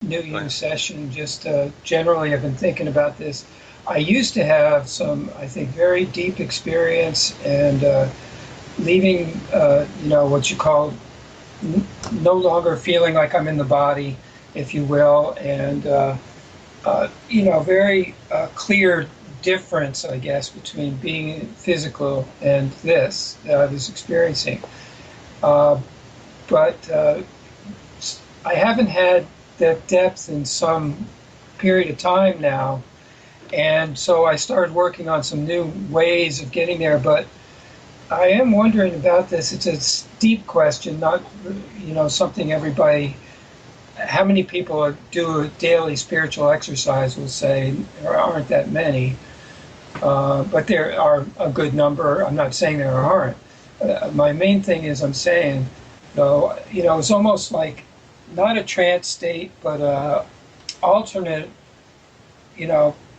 NUUU session. Just generally, I've been thinking about this. I used to have some, I think, very deep experience and leaving, what you call no longer feeling like I'm in the body, if you will, and very clear difference, I guess, between being physical and this that I was experiencing. But I haven't had that depth in some period of time now, and so I started working on some new ways of getting there. But I am wondering about this. It's a deep question, not something everybody. How many people do a daily spiritual exercise? Will say there aren't that many, but there are a good number. I'm not saying there aren't. My main thing is I'm saying, though, it's almost like not a trance state, but a alternate,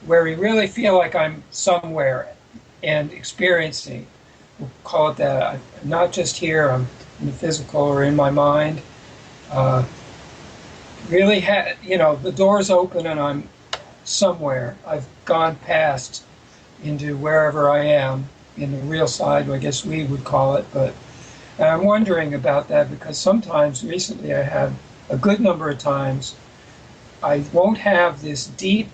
where you really feel like I'm somewhere and experiencing. We'll call it that. I'm not just here. I'm in the physical or in my mind. Really, the door's open and I'm somewhere. I've gone past into wherever I am in the real side, I guess we would call it. But I'm wondering about that because sometimes, recently, I have a good number of times, I won't have this deep,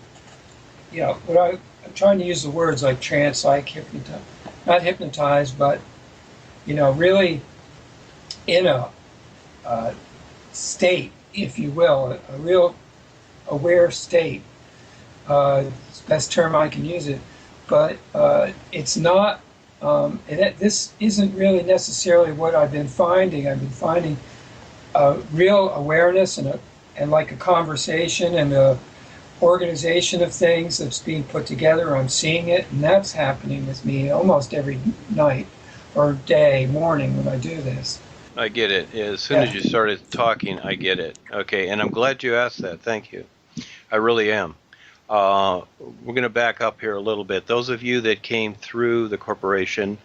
I'm trying to use the words like trance, like not hypnotized, but, really in a state, if you will, a real aware state. It's the best term I can use it, but it's not, this isn't really necessarily what I've been finding. I've been finding a real awareness and like a conversation and a organization of things that's being put together. I'm seeing it, and that's happening with me almost every night or day, morning when I do this. I get it. As soon as you started talking, I get it. Okay, and I'm glad you asked that. Thank you. I really am. We're going to back up here a little bit. Those of you that came through the corporation,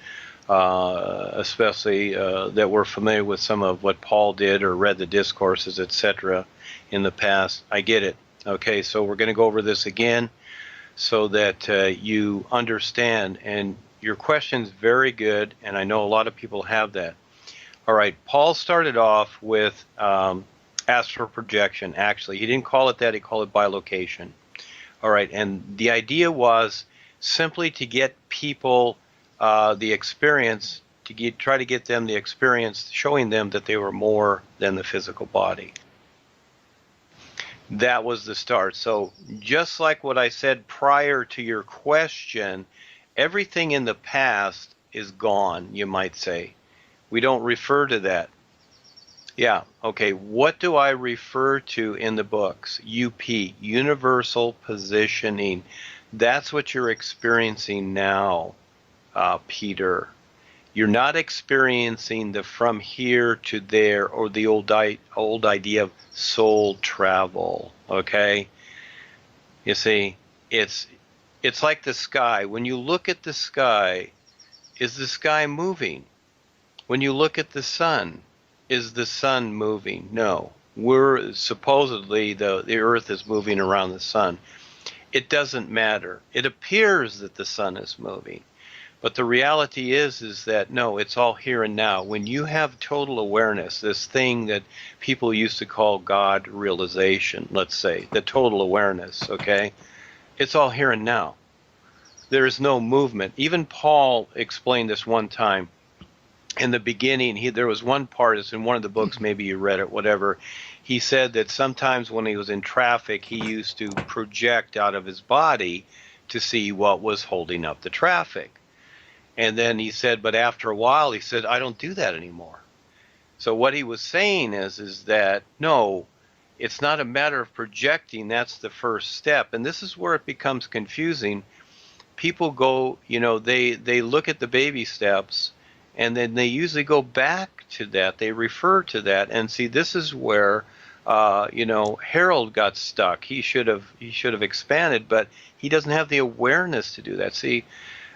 especially that were familiar with some of what Paul did or read the discourses, etc., in the past, I get it. Okay, so we're going to go over this again so that you understand. And your question's very good, and I know a lot of people have that. All right, Paul started off with astral projection. Actually, he didn't call it that. He called it bilocation. All right, and the idea was simply to get people the experience, try to get them the experience, showing them that they were more than the physical body. That was the start. So just like what I said prior to your question, everything in the past is gone, you might say. We don't refer to that. Yeah, okay, what do I refer to in the books? UP, universal positioning. That's what you're experiencing now, Peter. You're not experiencing the from here to there or the old idea of soul travel, okay? You see, it's like the sky. When you look at the sky, is the sky moving? When you look at the sun, is the sun moving? No. We're supposedly the earth is moving around the sun. It doesn't matter. It appears that the sun is moving. But the reality is that no, it's all here and now. When you have total awareness, this thing that people used to call God realization, let's say, the total awareness, okay? It's all here and now. There is no movement. Even Paul explained this one time. In the beginning, there was one part, it's in one of the books, maybe you read it, whatever. He said that sometimes when he was in traffic, he used to project out of his body to see what was holding up the traffic. And then he said, but after a while, he said, I don't do that anymore. So what he was saying is that, no, it's not a matter of projecting. That's the first step. And this is where it becomes confusing. People go, they look at the baby steps, and then they usually go back to that. They refer to that. And see, this is where, Harold got stuck. He should have expanded, but he doesn't have the awareness to do that. See,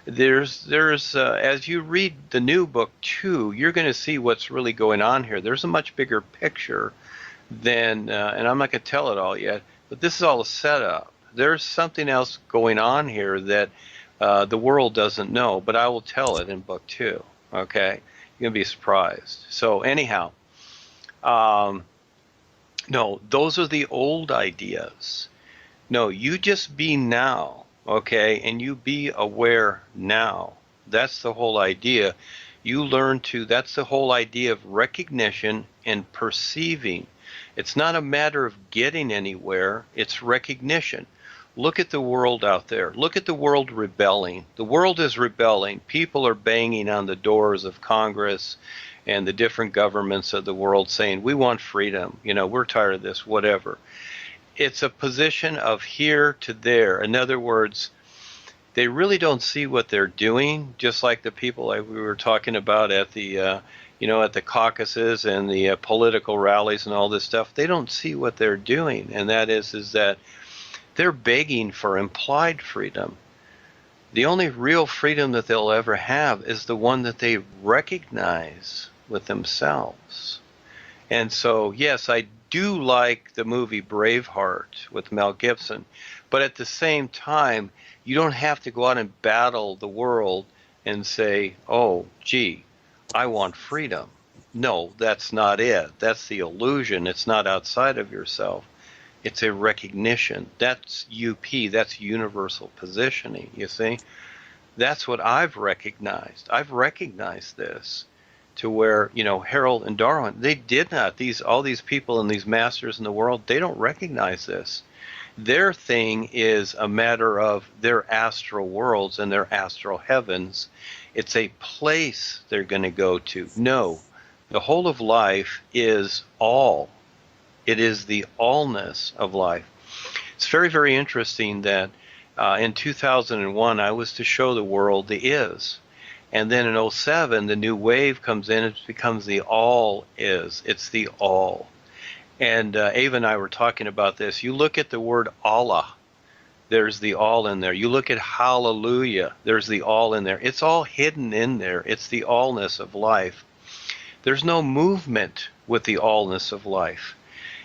there's as you read the new book too, you're going to see what's really going on here. There's a much bigger picture then, and I'm not going to tell it all yet, but this is all a setup. There's something else going on here that the world doesn't know, but I will tell it in book 2. Okay, you're gonna be surprised. So anyhow, no, those are the old ideas. No, you just be now, okay, and you be aware now. That's the whole idea. You learn to. That's the whole idea of recognition and perceiving. It's not a matter of getting anywhere. It's recognition. Look at the world out there. Look at the world rebelling. The world is rebelling. People are banging on the doors of Congress and the different governments of the world saying, we want freedom. You know, we're tired of this, whatever. It's a position of here to there. In other words, they really don't see what they're doing, just like the people like we were talking about at the, at the caucuses and the political rallies and all this stuff. They don't see what they're doing, and that is that they're begging for implied freedom. The only real freedom that they'll ever have is the one that they recognize with themselves. And so, yes, I do like the movie Braveheart with Mel Gibson, but at the same time, you don't have to go out and battle the world and say, oh, gee, I want freedom. No, that's not it. That's the illusion. It's not outside of yourself. It's a recognition. That's UP. That's universal positioning, you see? That's what I've recognized. I've recognized this to where, Harold and Darwin, they did not. All these people and these masters in the world, they don't recognize this. Their thing is a matter of their astral worlds and their astral heavens. It's a place they're going to go to. No, the whole of life is all. It is the allness of life. It's very, very interesting that in 2001, I was to show the world the is. And then in 07, the new wave comes in. It becomes the all is. It's the all. And Ava and I were talking about this. You look at the word Allah. There's the all in there. You look at hallelujah. There's the all in there. It's all hidden in there. It's the allness of life. There's no movement with the allness of life.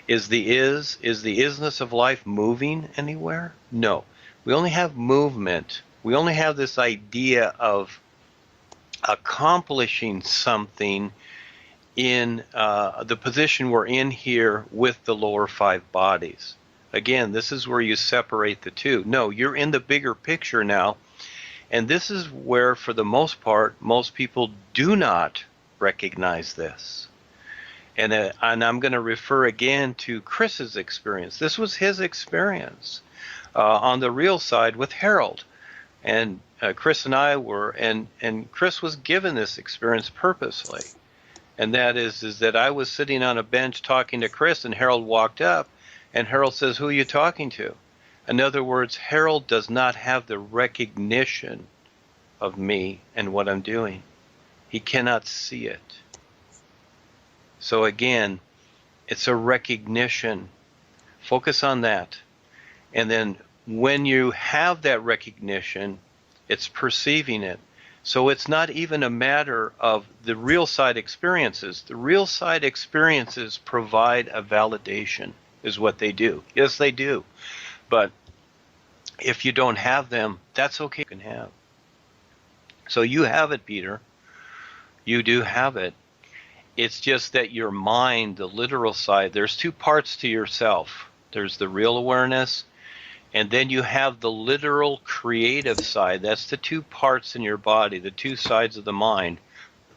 Is the isness of life moving anywhere? No. We only have movement. We only have this idea of accomplishing something in the position we're in here with the lower 5 bodies. Again, this is where you separate the two. No, you're in the bigger picture now. And this is where, for the most part, most people do not recognize this. And I'm going to refer again to Chris's experience. This was his experience on the real side with Harold. And Chris and I were, and Chris was given this experience purposely. And that is that I was sitting on a bench talking to Chris, and Harold walked up, and Harold says, who are you talking to? In other words, Harold does not have the recognition of me and what I'm doing. He cannot see it. So again, it's a recognition. Focus on that. And then when you have that recognition, it's perceiving it. So it's not even a matter of the real side experiences. The real side experiences provide a validation, is what they do. Yes, they do. But if you don't have them, that's okay. You can have. So you have it, Peter. You do have it. It's just that your mind, the literal side, there's 2 parts to yourself. There's the real awareness, and then you have the literal creative side. That's the 2 parts in your body, the 2 sides of the mind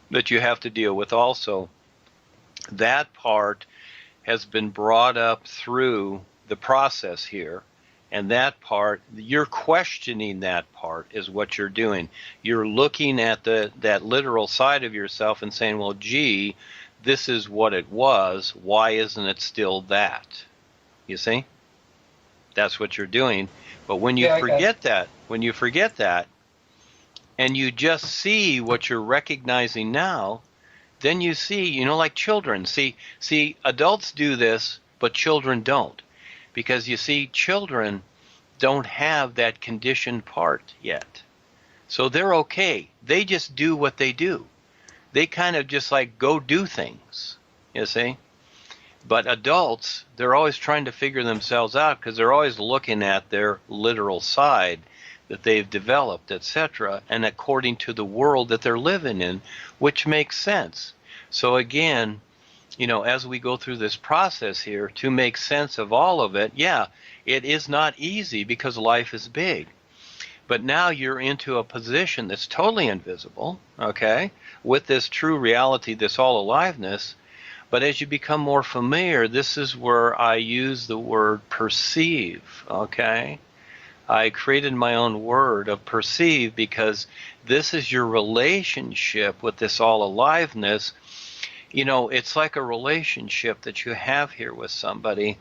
that you have to deal with also. That part has been brought up through the process here, and that part, you're questioning that part is what you're doing. You're looking at that literal side of yourself and saying, well, gee, this is what it was. Why isn't it still that? You see? That's what you're doing. But when you forget that, and you just see what you're recognizing now, then you see, like children. See, adults do this, but children don't. Because you see, children don't have that conditioned part yet. So they're okay. They just do what they do. They kind of just like go do things, you see. But adults, they're always trying to figure themselves out because they're always looking at their literal side that they've developed, etc., and according to the world that they're living in, which makes sense. So again, as we go through this process here to make sense of all of it, yeah, it is not easy because life is big. But now you're into a position that's totally invisible, okay, with this true reality, this all aliveness. But as you become more familiar, this is where I use the word perceive, okay? I created my own word of perceive because this is your relationship with this all aliveness. It's like a relationship that you have here with somebody,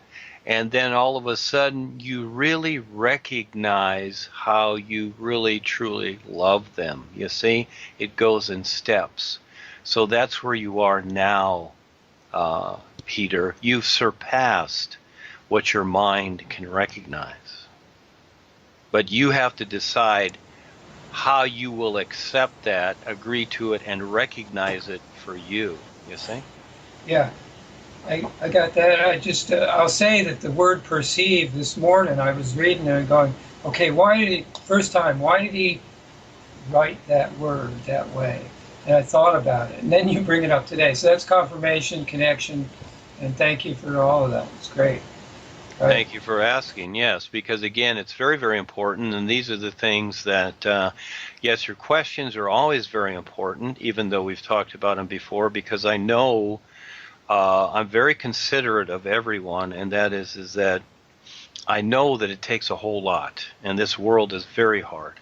and then all of a sudden you really recognize how you really truly love them. You see, it goes in steps. So that's where you are now, Peter. You've surpassed what your mind can recognize. But you have to decide how you will accept that, agree to it, and recognize it for you. You see? Yeah, I got that. I'll say that the word perceive this morning, I was reading it and going, okay, why did he write that word that way? And I thought about it. And then you bring it up today. So that's confirmation, connection, and thank you for all of that. It's great. Right. Thank you for asking. Yes, because again, it's very, very important. And these are the things that, yes, your questions are always very important, even though we've talked about them before, because I know I'm very considerate of everyone. And that is that I know that it takes a whole lot. And this world is very hard.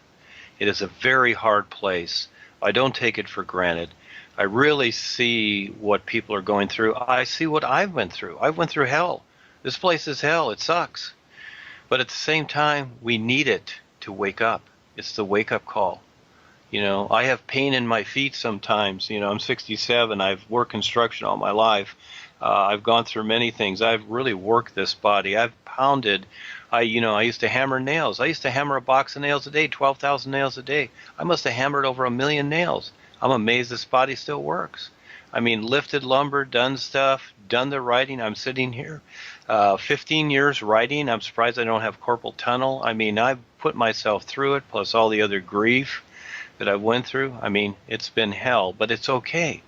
It is a very hard place. I don't take it for granted. I really see what people are going through. I see what I've went through. I went through hell. This place is hell. It sucks. But at the same time, we need it to wake up. It's the wake-up call. I have pain in my feet sometimes. I'm 67. I've worked construction all my life. I've gone through many things. I've really worked this body. I've pounded. I used to hammer nails. I used to hammer a box of nails a day, 12,000 nails a day. I must have hammered over 1 million nails. I'm amazed this body still works. I mean, lifted lumber, done stuff, done the writing. I'm sitting here, 15 years writing. I'm surprised I don't have carpal tunnel. I mean, I've put myself through it, plus all the other grief that I went through. I mean, it's been hell, but it's okay.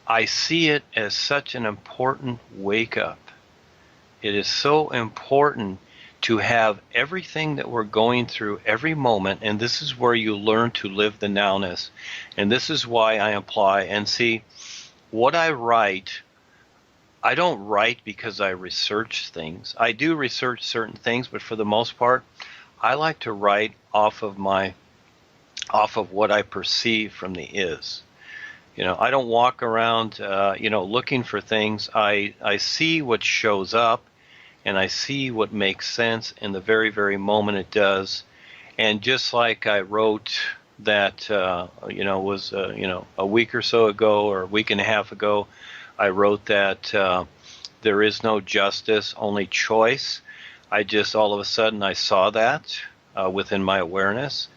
I see it as such an important wake-up. It is so important to have everything that we're going through every moment, and this is where you learn to live the nowness. And this is why I apply and see what I write. I don't write because I research things. I do research certain things, but for the most part, I like to write off of what I perceive from the is. I don't walk around, looking for things. I see what shows up, and I see what makes sense in the very, very moment it does. And just like I wrote that, was, a week or so ago or a week and a half ago, I wrote that there is no justice, only choice. All of a sudden, I saw that within my awareness.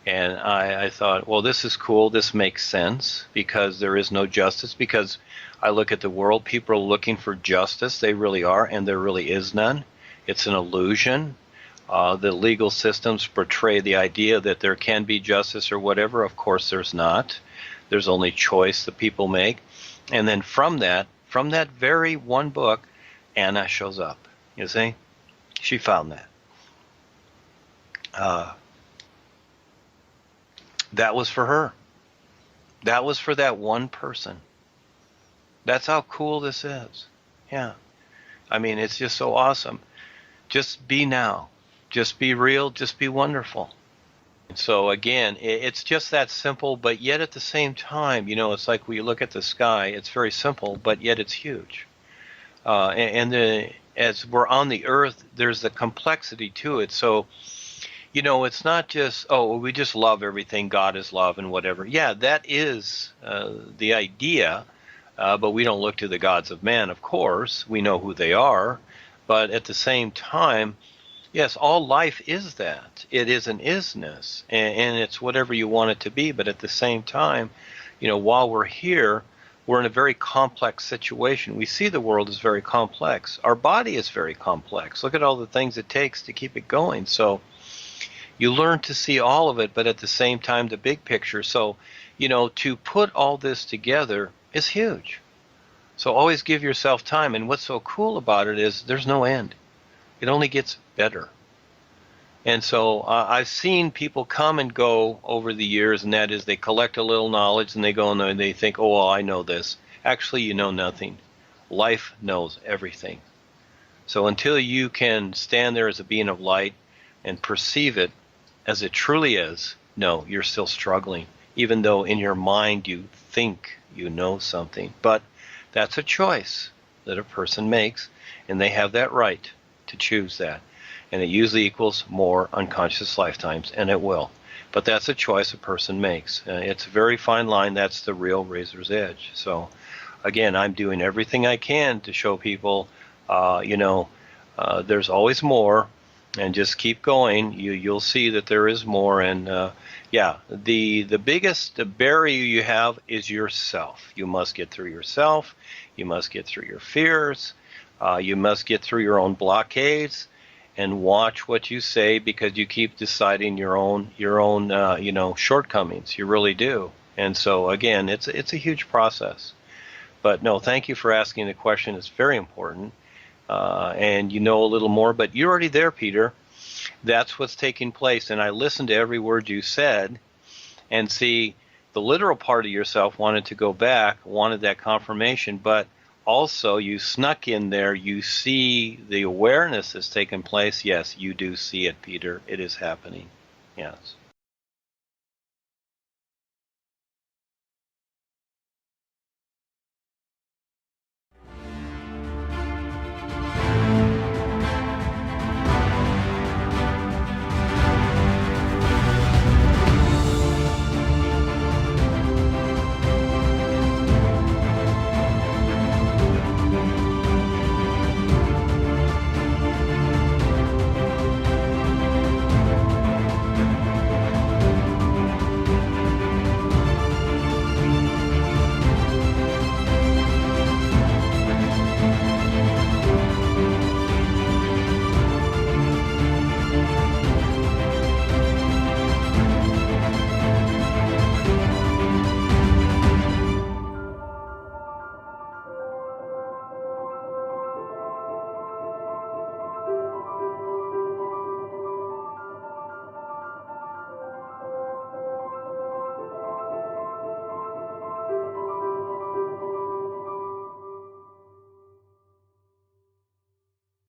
And I thought, well, this is cool. This makes sense because there is no justice. Because I look at the world, people are looking for justice. They really are, and there really is none. It's an illusion. The legal systems portray the idea that there can be justice or whatever. Of course, there's not. There's only choice that people make. And then from that very one book, Anna shows up. You see? She found that. That was for her. That was for that one person. That's how cool this is. Yeah. I mean, it's just so awesome. Just be now. Just be real. Just be wonderful. And so again, it's just that simple, but yet at the same time, it's like when you look at the sky, it's very simple, but yet it's huge. As we're on the earth, there's the complexity to it. So, it's not just, we just love everything. God is love and whatever. Yeah, that is the idea, but we don't look to the gods of man, of course. We know who they are. But at the same time, yes, all life is that. It is an isness, and it's whatever you want it to be. But at the same time, while we're here, we're in a very complex situation. We see the world as very complex. Our body is very complex. Look at all the things it takes to keep it going. So you learn to see all of it, but at the same time, the big picture. So, to put all this together is huge. So always give yourself time. And what's so cool about it is there's no end. It only gets better. And so I've seen people come and go over the years, and that is they collect a little knowledge and they go and they think, oh, well, I know this. Actually, you know nothing. Life knows everything. So until you can stand there as a being of light and perceive it as it truly is, no, you're still struggling, even though in your mind you think you know something. But that's a choice that a person makes, and they have that right to choose that. And it usually equals more unconscious lifetimes, and it will. But that's a choice a person makes. It's a very fine line. That's the real razor's edge. So, again, I'm doing everything I can to show people, there's always more, and just keep going. You'll see that there is more. And the biggest barrier you have is yourself. You must get through yourself. You must get through your fears. You must get through your own blockades. And watch what you say, because you keep deciding your own shortcomings. You really do. And so again, it's a huge process. But no, thank you for asking the question. It's very important. And you know a little more, but you're already there, Peter. That's what's taking place. And I listened to every word you said, and see, the literal part of yourself wanted to go back, wanted that confirmation, but also you snuck in there, you see the awareness that's taken place. Yes, you do see it, Peter. It is happening. Yes.